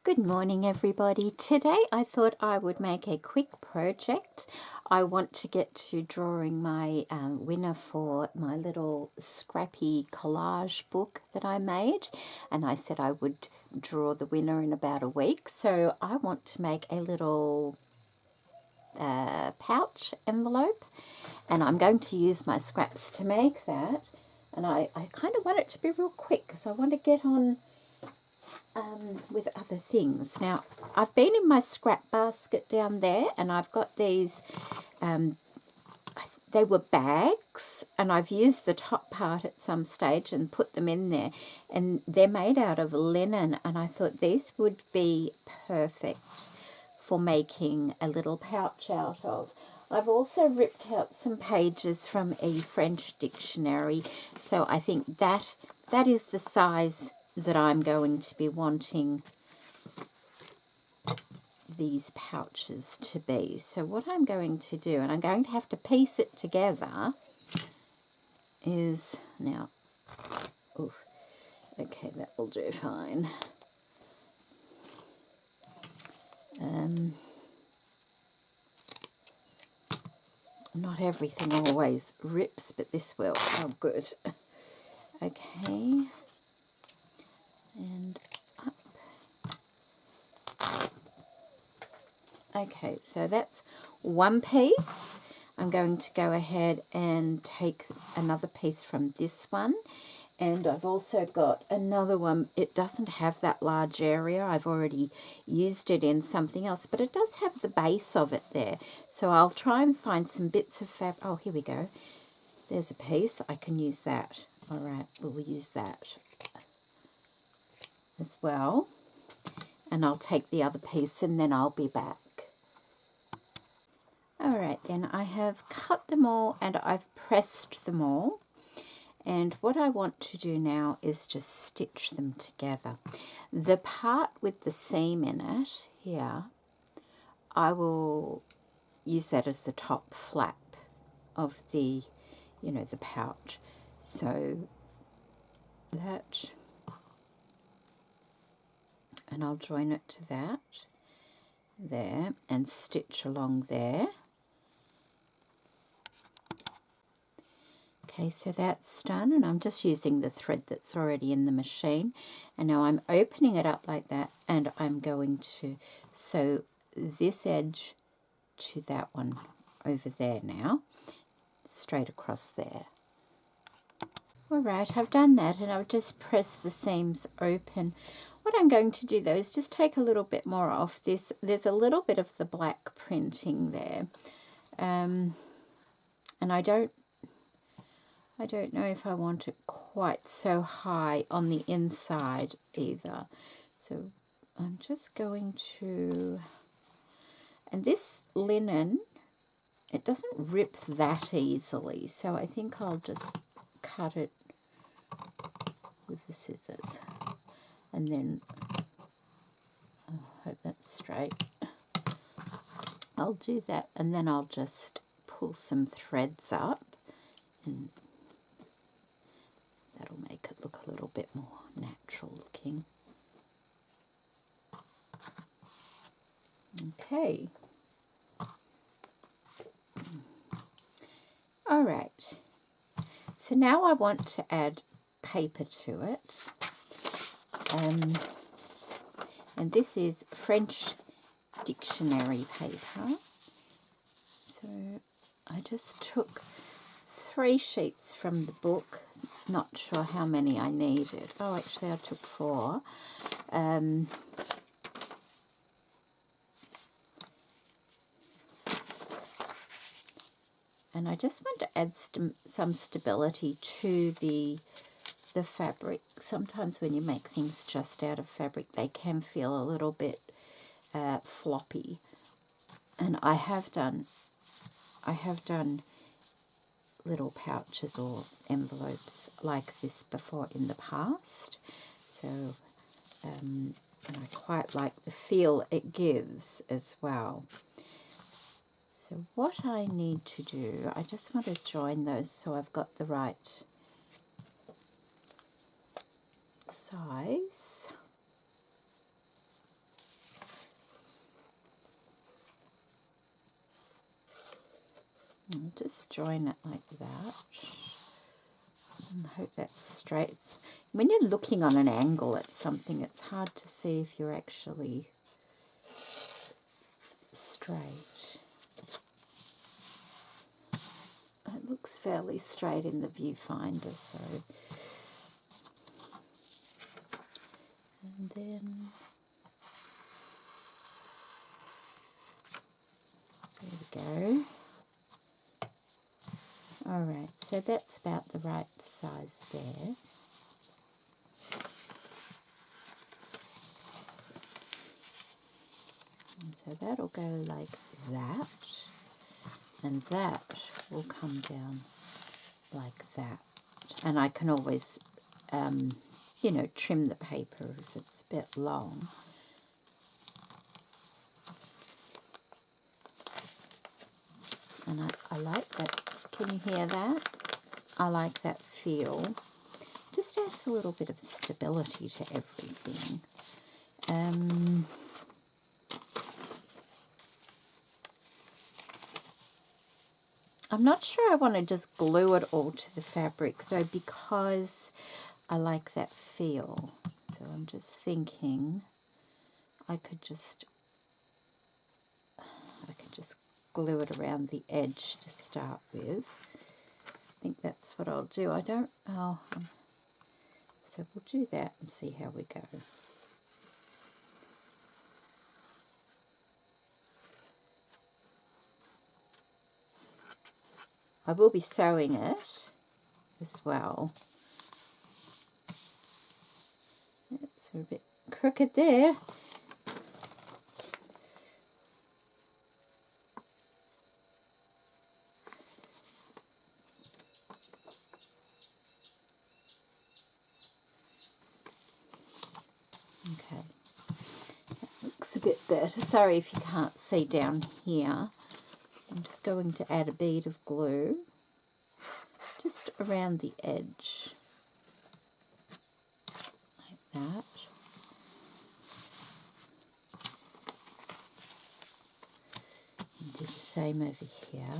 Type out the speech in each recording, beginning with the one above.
Good morning, everybody. Today I thought I would make a quick project. I want to get to drawing my winner for my little scrappy collage book that I made, and I said I would draw the winner in about a week. So I want to make a little pouch envelope, and I'm going to use my scraps to make that. And I kind of want it to be real quick because I want to get on with other things. Now, I've been in my scrap basket down there, and I've got these, they were bags, and I've used the top part at some stage and put them in there, and they're made out of linen, and I thought these would be perfect for making a little pouch out of. I've also ripped out some pages from a French dictionary, so I think that is the size that I'm going to be wanting these pouches to be. So what I'm going to do, and I'm going to have to piece it together, is now, oof, okay, that will do fine. Not everything always rips, but this will. Oh, good. Okay. And up. Okay, so that's one piece. I'm going to go ahead and take another piece from this one, and I've also got another one. It doesn't have that large area. I've already used it in something else, but it does have the base of it there. So I'll try and find some bits of fabric. Oh, here we go. There's a piece. I can use that. All right, we'll use that as well, and I'll take the other piece and then I'll be back. Alright, then I have cut them all and I've pressed them all, and what I want to do now is just stitch them together. The part with the seam in it here, I will use that as the top flap of the, the pouch. So that, and I'll join it to that there and stitch along there. Okay, so that's done, and I'm just using the thread that's already in the machine, and now I'm opening it up like that, and I'm going to sew this edge to that one over there now, straight across there. Alright, I've done that, and I've just pressed the seams open. What I'm going to do though is just take a little bit more off this. There's a little bit of the black printing there, and I don't know if I want it quite so high on the inside either. So I'm just going to, and this linen, it doesn't rip that easily, so I think I'll just cut it with the scissors. And then, I hope that's straight. I'll do that, and then I'll just pull some threads up, and that'll make it look a little bit more natural looking. Okay. All right. So now I want to add paper to it. And this is French dictionary paper. So I just took 3 sheets from the book. Not sure how many I needed. Oh, actually I took 4. And I just want to add some stability to the fabric. Sometimes when you make things just out of fabric, they can feel a little bit floppy. And I have done little pouches or envelopes like this before in the past. So, and I quite like the feel it gives as well. So what I need to do, I just want to join those so I've got the right size. just join it like that. And hope that's straight. When you're looking on an angle at something, it's hard to see if you're actually straight. It looks fairly straight in the viewfinder, so. And then there we go. All right, so that's about the right size there. And so that'll go like that, and that will come down like that. And I can always, you know, trim the paper if it's a bit long. And I like that. Can you hear that? I like that feel. Just adds a little bit of stability to everything. I'm not sure I want to just glue it all to the fabric though, because I like that feel. So I'm just thinking I could just glue it around the edge to start with. I think that's what I'll do. So we'll do that and see how we go. I will be sewing it as well. Oops, we're a bit crooked there. Okay, that looks a bit better. Sorry if you can't see down here. I'm just going to add a bead of glue just around the edge, like that. And do the same over here.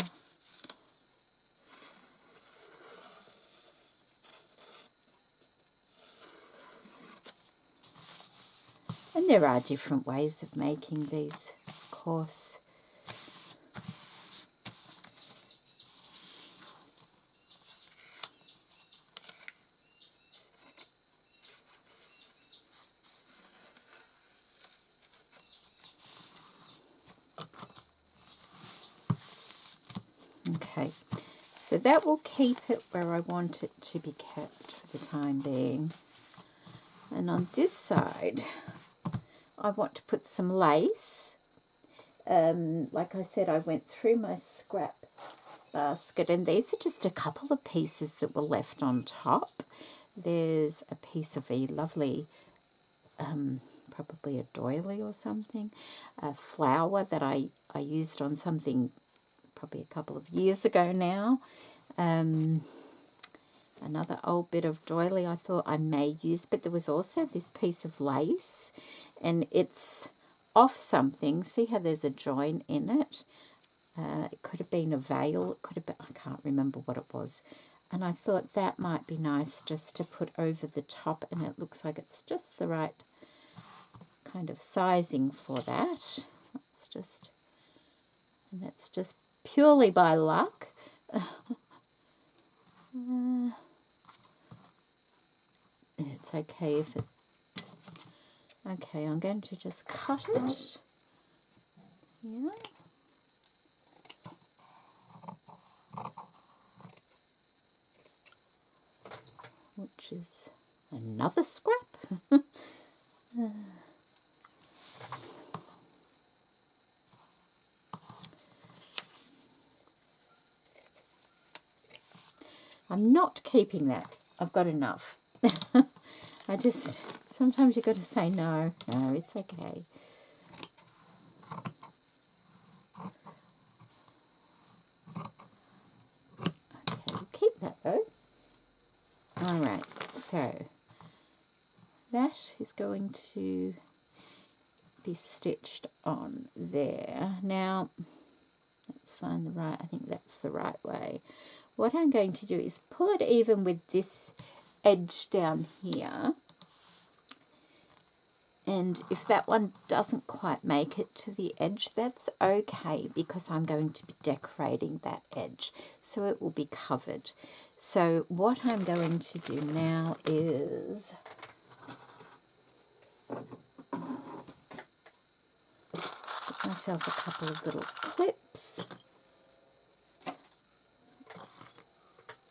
And there are different ways of making these, of course. Okay, so that will keep it where I want it to be kept for the time being. And on this side, I want to put some lace. Like I said, I went through my scrap basket, and these are just a couple of pieces that were left on top. There's a piece of a lovely, probably a doily or something, a flower that I used on something probably a couple of years ago now. Another old bit of doily I thought I may use, but there was also this piece of lace, and it's off something. See how there's a join in it? It could have been a veil, it could have been, I can't remember what it was. And I thought that might be nice just to put over the top, and it looks like it's just the right kind of sizing for that. And that's just purely by luck. It's okay if it... Okay, I'm going to just cut it. Yeah. Which is another scrap. I'm not keeping that. I've got enough. Sometimes you've got to say no. No, it's okay. Okay, we'll keep that though. All right, so that is going to be stitched on there. Now, let's Let's find the right, I think that's the right way. What I'm going to do is pull it even with this edge down here. And if that one doesn't quite make it to the edge, that's okay, because I'm going to be decorating that edge, so it will be covered. So what I'm going to do now is get myself a couple of little clips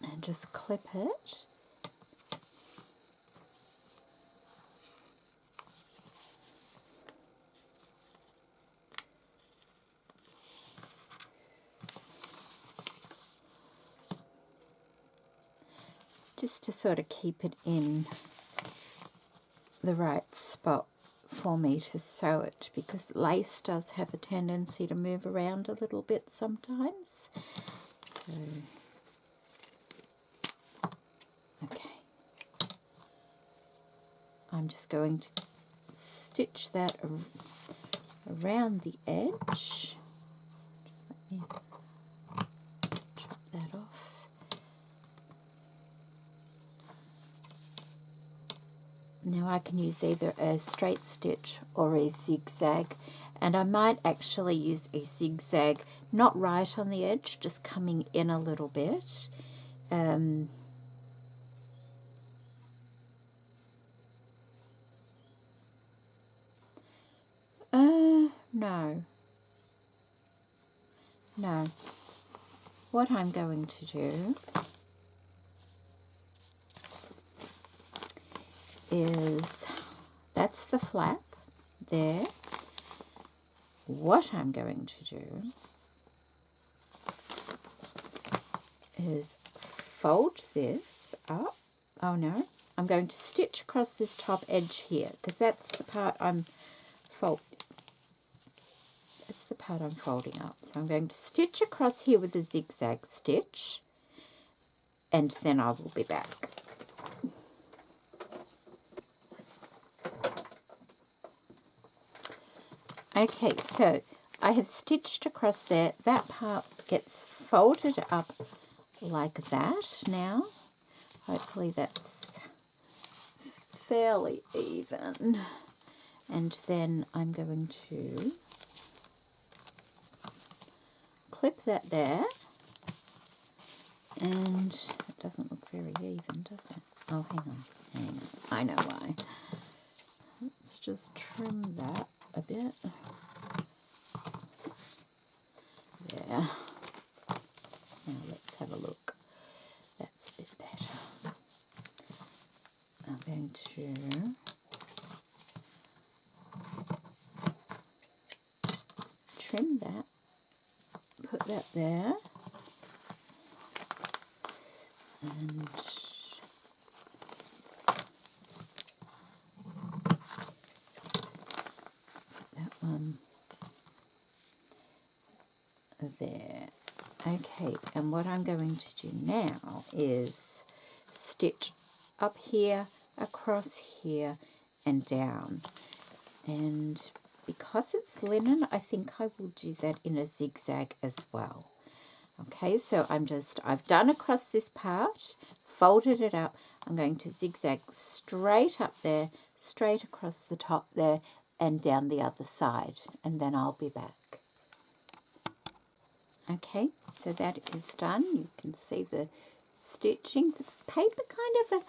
and just clip it. Just to sort of keep it in the right spot for me to sew it, because lace does have a tendency to move around a little bit sometimes. So, okay. I'm just going to stitch that around the edge. Just let me chop that off. Now I can use either a straight stitch or a zigzag, and I might actually use a zigzag, not right on the edge, just coming in a little bit. No. What I'm going to do is, that's the flap there. What I'm going to do is fold this up. Oh no, I'm going to stitch across this top edge here, because that's the part I'm folding up. So I'm going to stitch across here with a zigzag stitch, and then I will be back. Okay, so I have stitched across there. That part gets folded up like that now. Hopefully that's fairly even. And then I'm going to clip that there. And it doesn't look very even, does it? Oh, hang on. I know why. Let's just trim that a bit. There. Now let's have a look. That's a bit better. I'm going to trim that, put that there, and that one there. Okay, and what I'm going to do now is stitch up here, across here, and down. And because it's linen, I think I will do that in a zigzag as well. Okay, so I've done across this part, folded it up. I'm going to zigzag straight up there, straight across the top there, and down the other side, and then I'll be back. Okay, so that is done. You can see the stitching. The paper kind of,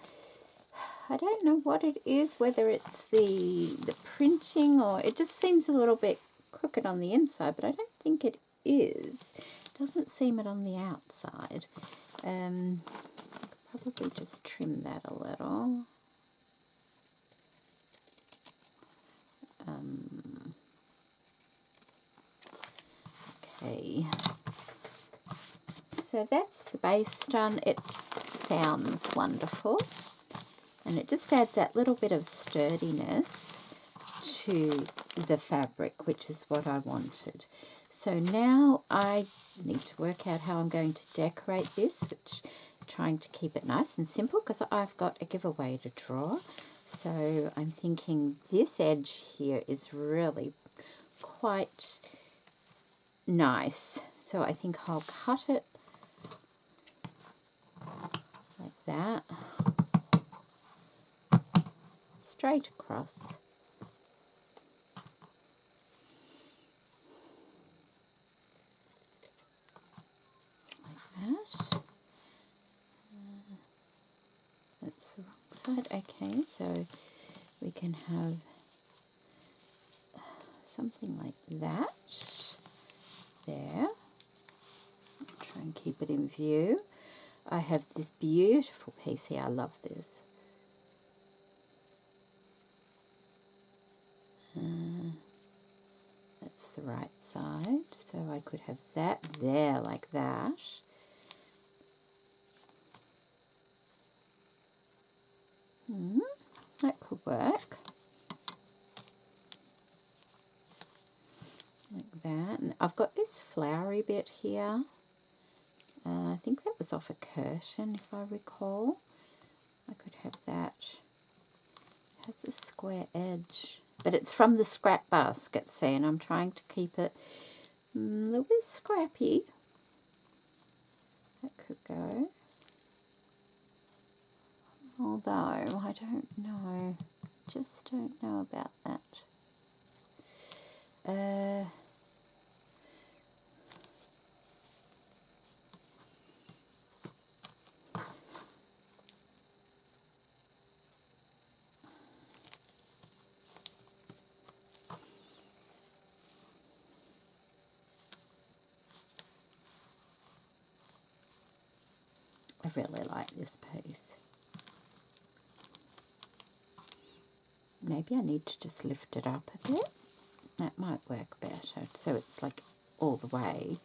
I don't know what it is, whether it's the printing, or it just seems a little bit crooked on the inside, but I don't think it is. It doesn't seem it on the outside. Probably just trim that a little. Okay. So that's the base done. It sounds wonderful, and it just adds that little bit of sturdiness to the fabric, which is what I wanted. So now I need to work out how I'm going to decorate this, which I'm trying to keep it nice and simple because I've got a giveaway to draw. So I'm thinking this edge here is really quite nice. So I think I'll cut it like that, straight across. Like that. That's the wrong side. Okay, so we can have something like that there. Try and keep it in view. I have this beautiful piece here. I love this. That's the right side. So I could have that there like that. That could work. Like that. And I've got this flowery bit here. I think that was off a curtain, if I recall. I could have that. It has a square edge. But it's from the scrap basket, see, and I'm trying to keep it a little bit scrappy. That could go. Although, I don't know. Just don't know about that. I really like this piece. Maybe I need to just lift it up a bit. That might work better. So it's like all the way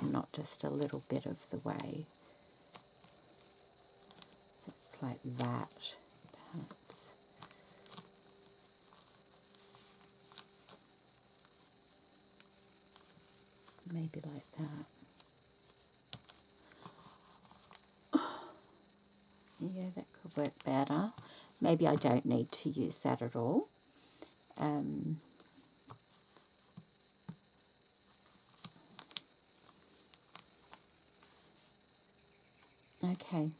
and not just a little bit of the way. So it's like that, perhaps. Maybe like that. Yeah, that could work better. Maybe I don't need to use that at all. Okay.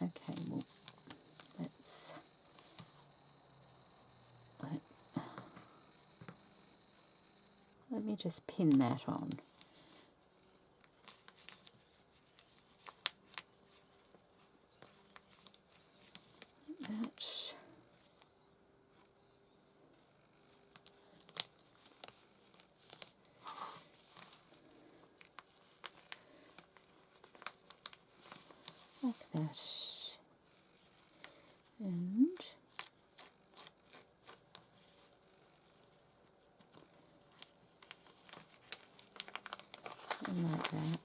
Okay, well, let me just pin that on. That. Like that. And like that.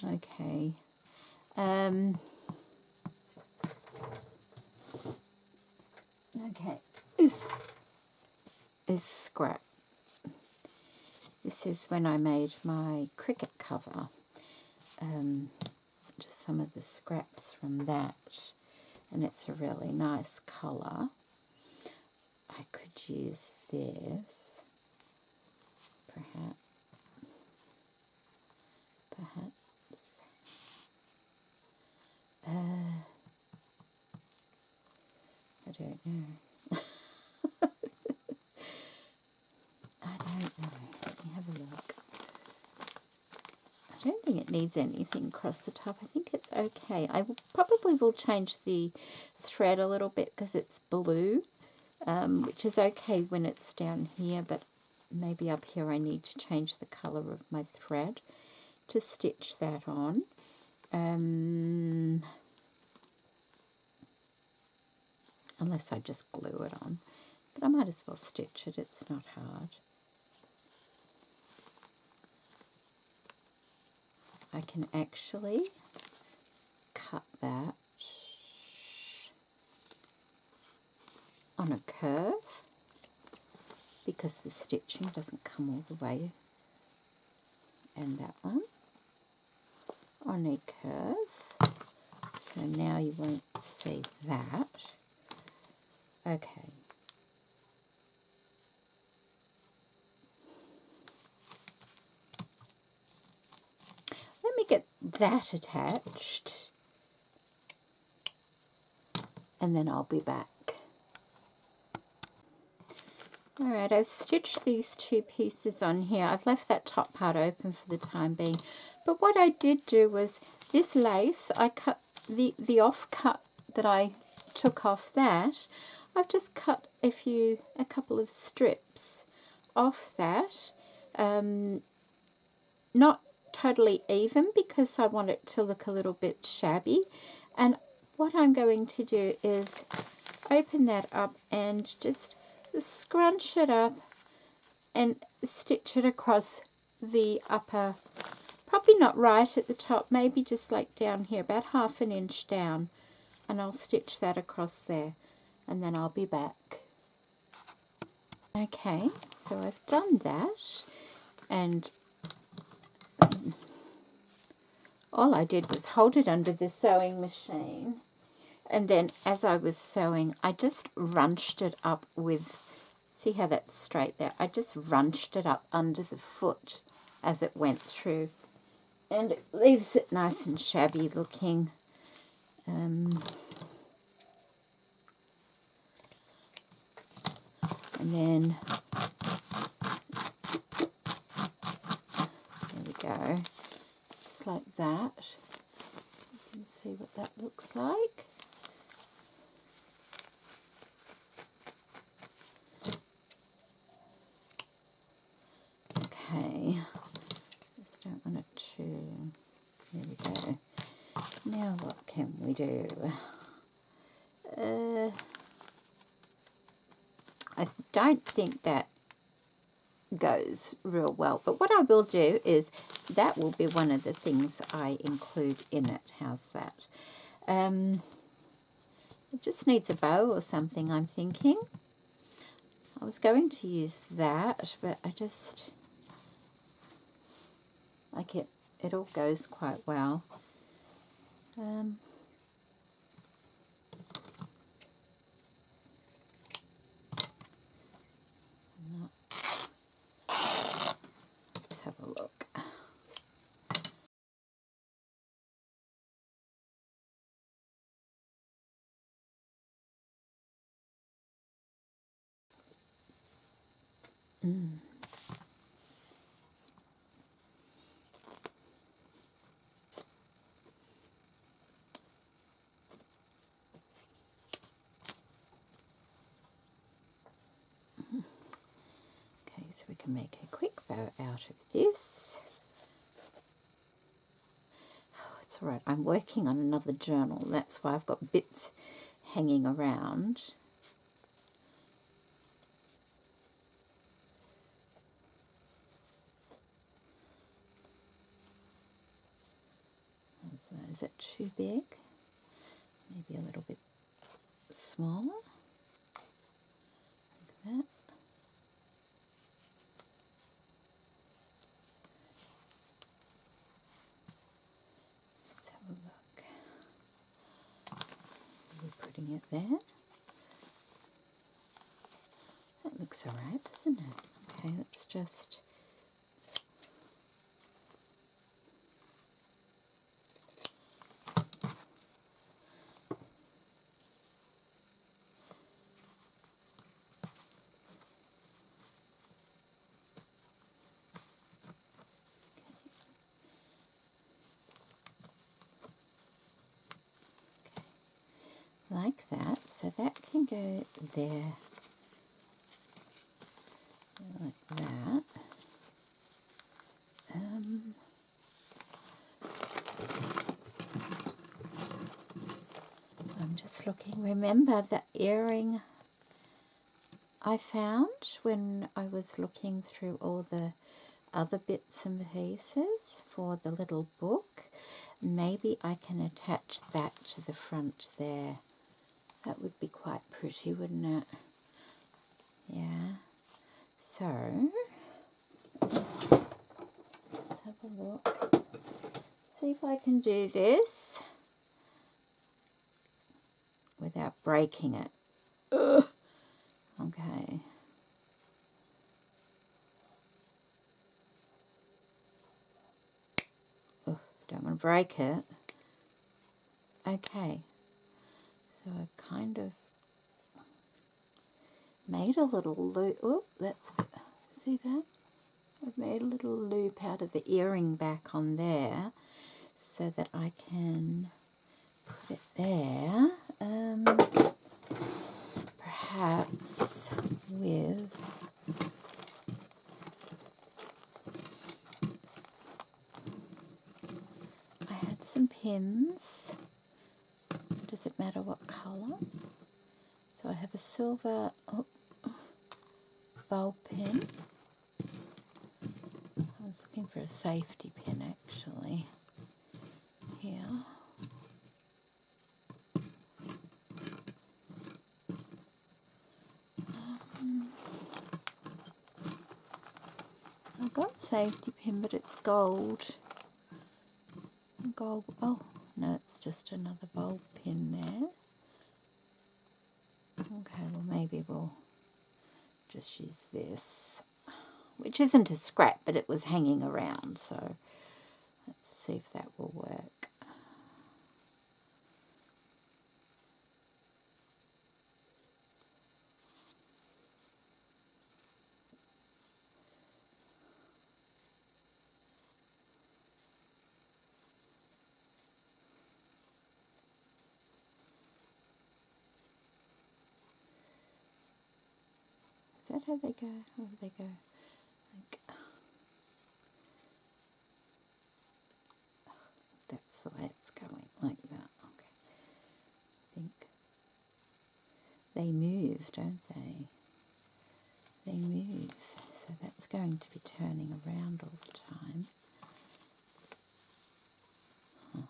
Okay. Okay. This is scrap. This is when I made my cricket cover. Just some of the scraps from that. And it's a really nice colour. I could use this. Perhaps. I don't know. I don't know. Let me have a look. I don't think it needs anything across the top. I think it's okay. I probably will change the thread a little bit because it's blue, which is okay when it's down here, but maybe up here I need to change the colour of my thread to stitch that on. unless I just glue it on. But I might as well stitch it, it's not hard. I can actually cut that on a curve because the stitching doesn't come all the way, and that one on a curve. So now you won't see that. Okay. Let me get that attached and then I'll be back. Alright, I've stitched these two pieces on here. I've left that top part open for the time being. But what I did do was this lace, I cut the offcut that I took off that. I've just cut a couple of strips off that. Not totally even because I want it to look a little bit shabby. And what I'm going to do is open that up and just scrunch it up and stitch it across the upper, probably not right at the top, maybe just like down here, about 1/2 inch down, and I'll stitch that across there and then I'll be back. Okay, so I've done that, and all I did was hold it under the sewing machine, and then as I was sewing, I just runched it up with, see how that's straight there? I just runched it up under the foot as it went through, and it leaves it nice and shabby looking. And then, there we go, just like that. You can see what that looks like. Okay, just don't want it to, there we go. Now what can we do? I don't think that goes real well, but what I will do is that will be one of the things I include in it. How's that? It just needs a bow or something, I'm thinking. I was going to use that, but I just like it all goes quite well. Let's have a look. Okay, so we can make a quick bow out of this. Oh, it's all right. I'm working on another journal. That's why I've got bits hanging around. Is that too big? Maybe a little bit smaller. Like that. Let's have a look. We're putting it there. That looks alright, doesn't it? Okay, let's just like that, so that can go there, like that. I'm just looking. Remember that earring I found when I was looking through all the other bits and pieces for the little book? Maybe I can attach that to the front there. That would be quite pretty, wouldn't it? Yeah. So, let's have a look. See if I can do this without breaking it. Ugh. Okay. Oh, don't want to break it. Okay. So I've kind of made a little loop. Oh, see that? I've made a little loop out of the earring back on there so that I can put it there. Perhaps with I had some pins. Does it matter what colour? So I have a silver bulb pin. I was looking for a safety pin actually. Here. I've got safety pin, but it's gold. Gold. Oh no, it's just another bulb pin there. Okay, well maybe we'll just use this, which isn't a scrap, but it was hanging around, so let's see if that will work. Is that how they go? How do they go? Like, that's the way it's going, like that. Okay. I think they move, don't they? They move. So that's going to be turning around all the time. Huh.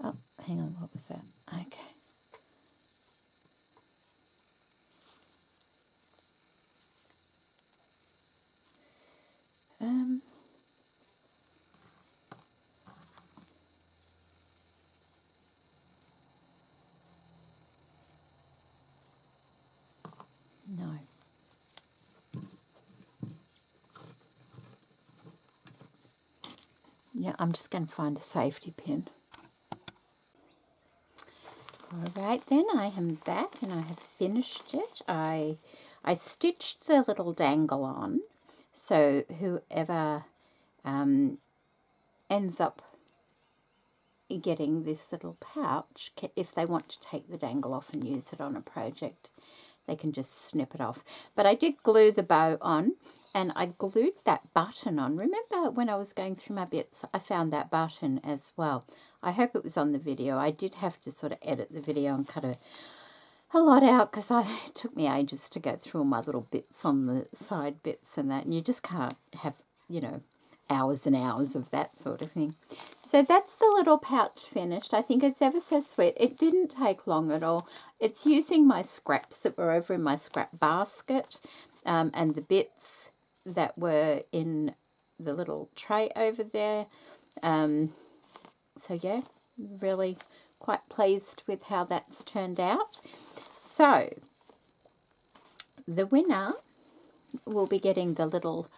Oh, hang on, what was that? Okay. No. Yeah, I'm just going to find a safety pin. Alright then, I am back and I have finished it. I stitched the little dangle on, so whoever ends up getting this little pouch, if they want to take the dangle off and use it on a project, they can just snip it off. But I did glue the bow on, and I glued that button on. Remember when I was going through my bits, I found that button as well. I hope it was on the video. I did have to sort of edit the video and cut a lot out because it took me ages to go through all my little bits on the side bits and that, and you just can't have, you know, hours and hours of that sort of thing. So that's the little pouch finished. I think it's ever so sweet. It didn't take long at all. It's using my scraps that were over in my scrap basket and the bits that were in the little tray over there. So yeah, really quite pleased with how that's turned out. So the winner will be getting the little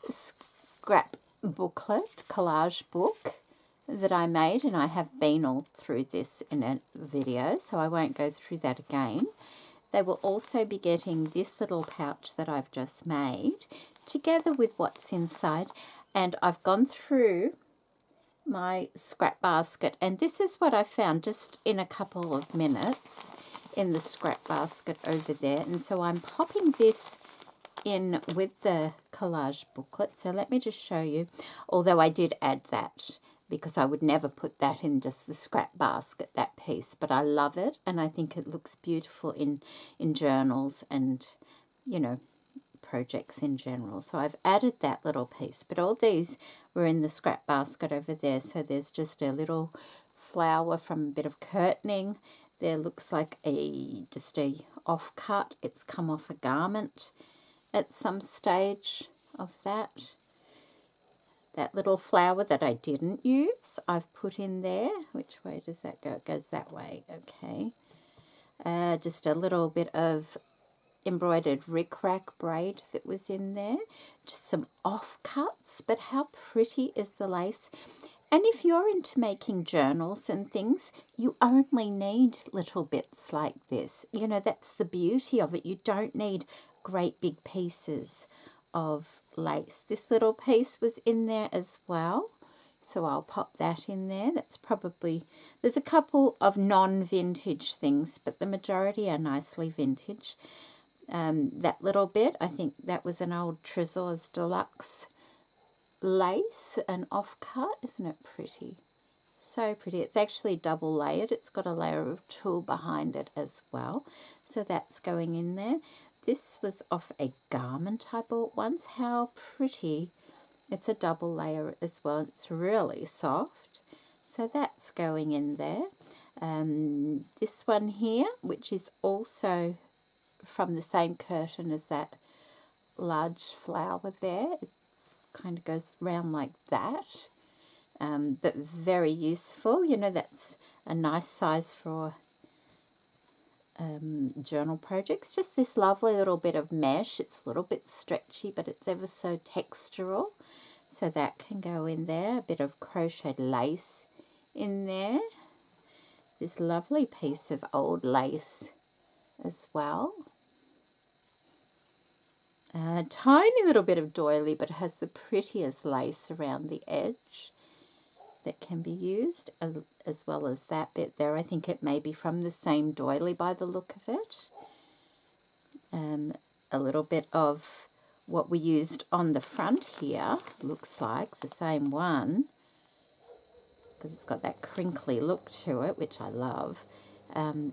scrap booklet, collage book that I made, and I have been all through this in a video, so I won't go through that again. They will also be getting this little pouch that I've just made, together with what's inside, and I've gone through my scrap basket, and this is what I found just in a couple of minutes in the scrap basket over there. And so I'm popping this in with the collage booklet. So let me just show you, although I did add that because I would never put that in just the scrap basket, that piece, but I love it and I think it looks beautiful in journals and, you know, projects in general. So I've added that little piece, but all these were in the scrap basket over there. So there's just a little flower from a bit of curtaining. There looks like just a offcut. It's come off a garment at some stage of that. That little flower that I didn't use, I've put in there. Which way does that go? It goes that way. Okay. Just a little bit of embroidered rickrack braid that was in there. Just some offcuts, but how pretty is the lace? And if you're into making journals and things, you only need little bits like this. You know, that's the beauty of it. You don't need great big pieces of lace. This little piece was in there as well, so I'll pop that in there. That's probably, there's a couple of non-vintage things, but the majority are nicely vintage. That little bit, I think that was an old Tresor's Deluxe lace, an offcut. Isn't it pretty? So pretty. It's actually double layered. It's got a layer of tulle behind it as well. So that's going in there. This was off a garment I bought once. How pretty. It's a double layer as well. It's really soft. So that's going in there. This one here, which is also from the same curtain as that large flower there. It kind of goes round like that. But very useful. You know, that's a nice size for journal projects. Just this lovely little bit of mesh. It's a little bit stretchy, but it's ever so textural. So that can go in there. A bit of crocheted lace in there. This lovely piece of old lace as well. A tiny little bit of doily, but it has the prettiest lace around the edge that can be used, as well as that bit there. I think it may be from the same doily by the look of it. A little bit of what we used on the front here, looks like the same one, because it's got that crinkly look to it, which I love.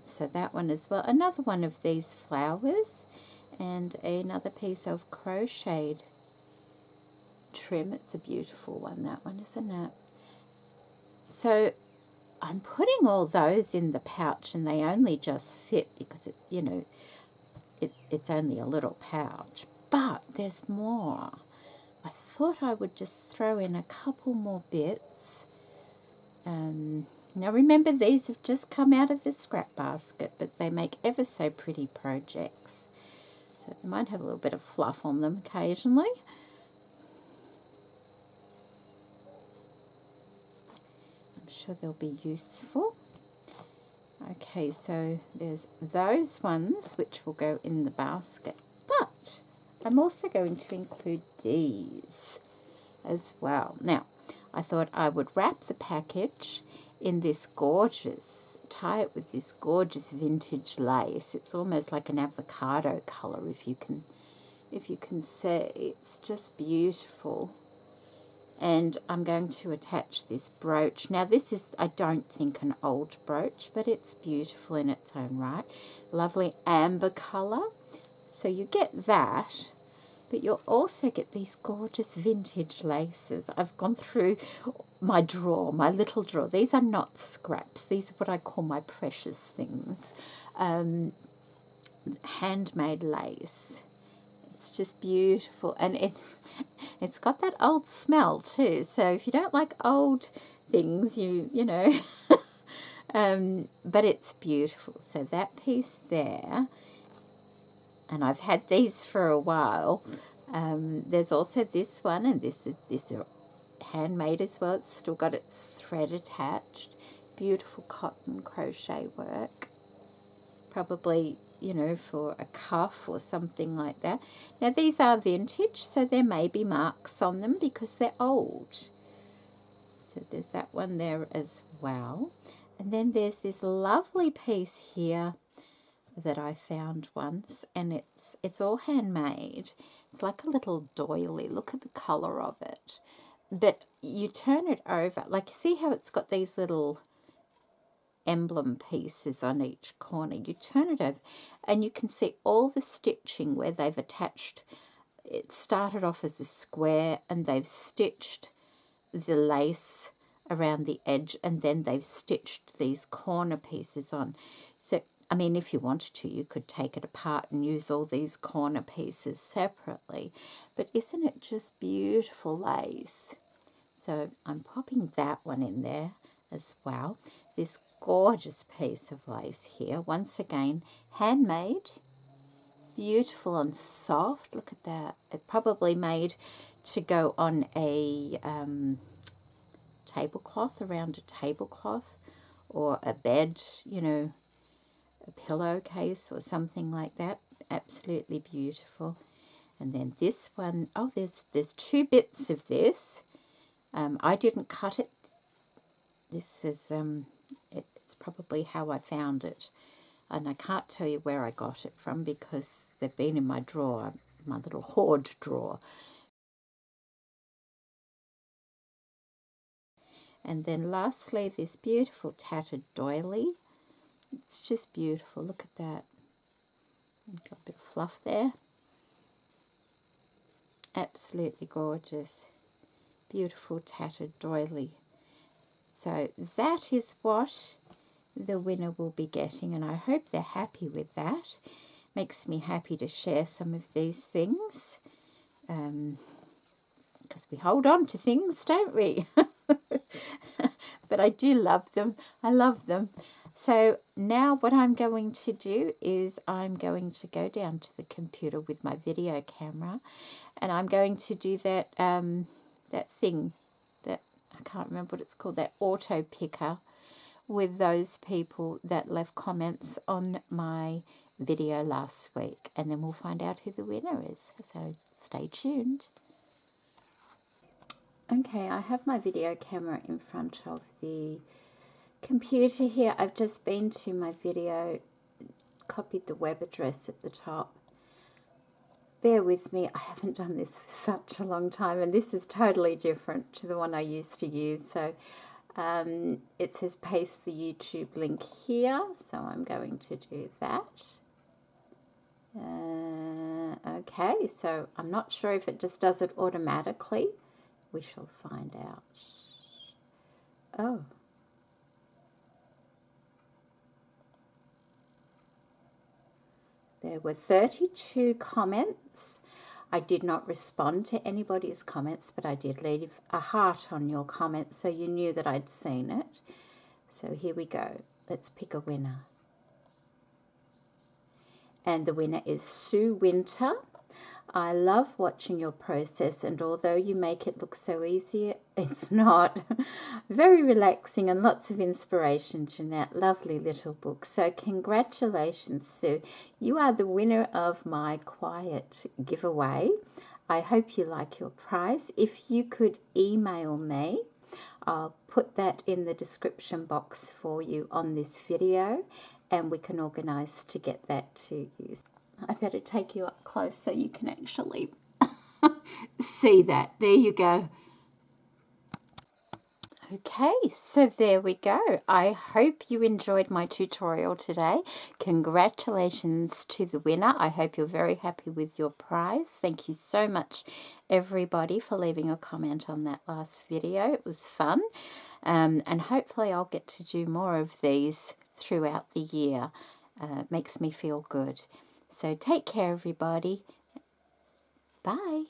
So that one as well. Another one of these flowers, and another piece of crocheted trim. It's a beautiful one, that one, isn't it? So I'm putting all those in the pouch, and they only just fit because it, you know, it's only a little pouch. But there's more. I thought I would just throw in a couple more bits. Now remember, these have just come out of the scrap basket, but they make ever so pretty projects. So they might have a little bit of fluff on them occasionally. Sure they'll be useful. Okay, so there's those ones which will go in the basket, but I'm also going to include these as well. Now, I thought I would wrap the package in this gorgeous, tie it with this gorgeous vintage lace. It's almost like an avocado color, if you can see. It's just beautiful. And I'm going to attach this brooch. Now this is, I don't think, an old brooch, but it's beautiful in its own right. Lovely amber colour. So you get that, but you'll also get these gorgeous vintage laces. I've gone through my drawer, my little drawer. These are not scraps. These are what I call my precious things. Handmade lace. It's just beautiful, and it's got that old smell too. So if you don't like old things, you know, but it's beautiful. So that piece there, and I've had these for a while. There's also this one, and this is handmade as well. It's still got its thread attached. Beautiful cotton crochet work. Probably, you know, for a cuff or something like that. Now these are vintage, so there may be marks on them because they're old. So So there's that one there as well. And then there's this lovely piece here that I found once, and it's all handmade. It's like a little doily. Look at the colour of it. But you turn it over, like you see how it's got these little emblem pieces on each corner. You turn it over and you can see all the stitching where they've attached. It started off as a square and they've stitched the lace around the edge, and then they've stitched these corner pieces on. So I mean, if you wanted to, you could take it apart and use all these corner pieces separately. But isn't it just beautiful lace? So I'm popping that one in there as well. This gorgeous piece of lace here, once again, handmade, beautiful and soft. Look at that. It probably made to go on a tablecloth, around a tablecloth, or a bed, you know, a pillowcase or something like that. Absolutely beautiful. And then this one, oh, there's two bits of this. I didn't cut it. This is it's probably how I found it, and I can't tell you where I got it from because they've been in my drawer, my little hoard drawer. And then lastly, this beautiful tattered doily. It's just beautiful. Look at that. Got a bit of fluff there. Absolutely gorgeous. Beautiful tattered doily. So that is what the winner will be getting, and I hope they're happy with that. Makes me happy to share some of these things, because we hold on to things, don't we? But I do love them. I love them. So now what I'm going to do is I'm going to go down to the computer with my video camera, and I'm going to do that that thing that I can't remember what it's called, that auto picker, with those people that left comments on my video last week, and then we'll find out who the winner is. So stay tuned. Okay, I have my video camera in front of the computer here. I've just been to my video, copied the web address at the top. Bear with me, I haven't done this for such a long time, and this is totally different to the one I used to use. So it says paste the YouTube link here, so I'm going to do that. Okay, so I'm not sure if it just does it automatically. We shall find out. Oh. There were 32 comments. I did not respond to anybody's comments, but I did leave a heart on your comments, so you knew that I'd seen it. So here we go. Let's pick a winner. And the winner is Sue Winter. I love watching your process, and although you make it look so easy, it's not. Very relaxing and lots of inspiration, Jeanette. Lovely little book. So congratulations, Sue. You are the winner of my quiet giveaway. I hope you like your prize. If you could email me, I'll put that in the description box for you on this video, and we can organise to get that to you. I better take you up close so you can actually see that. There you go. Okay, so there we go. I hope you enjoyed my tutorial today. Congratulations to the winner. I hope you're very happy with your prize. Thank you so much, everybody, for leaving a comment on that last video. It was fun. And hopefully I'll get to do more of these throughout the year. It makes me feel good. So take care, everybody. Bye.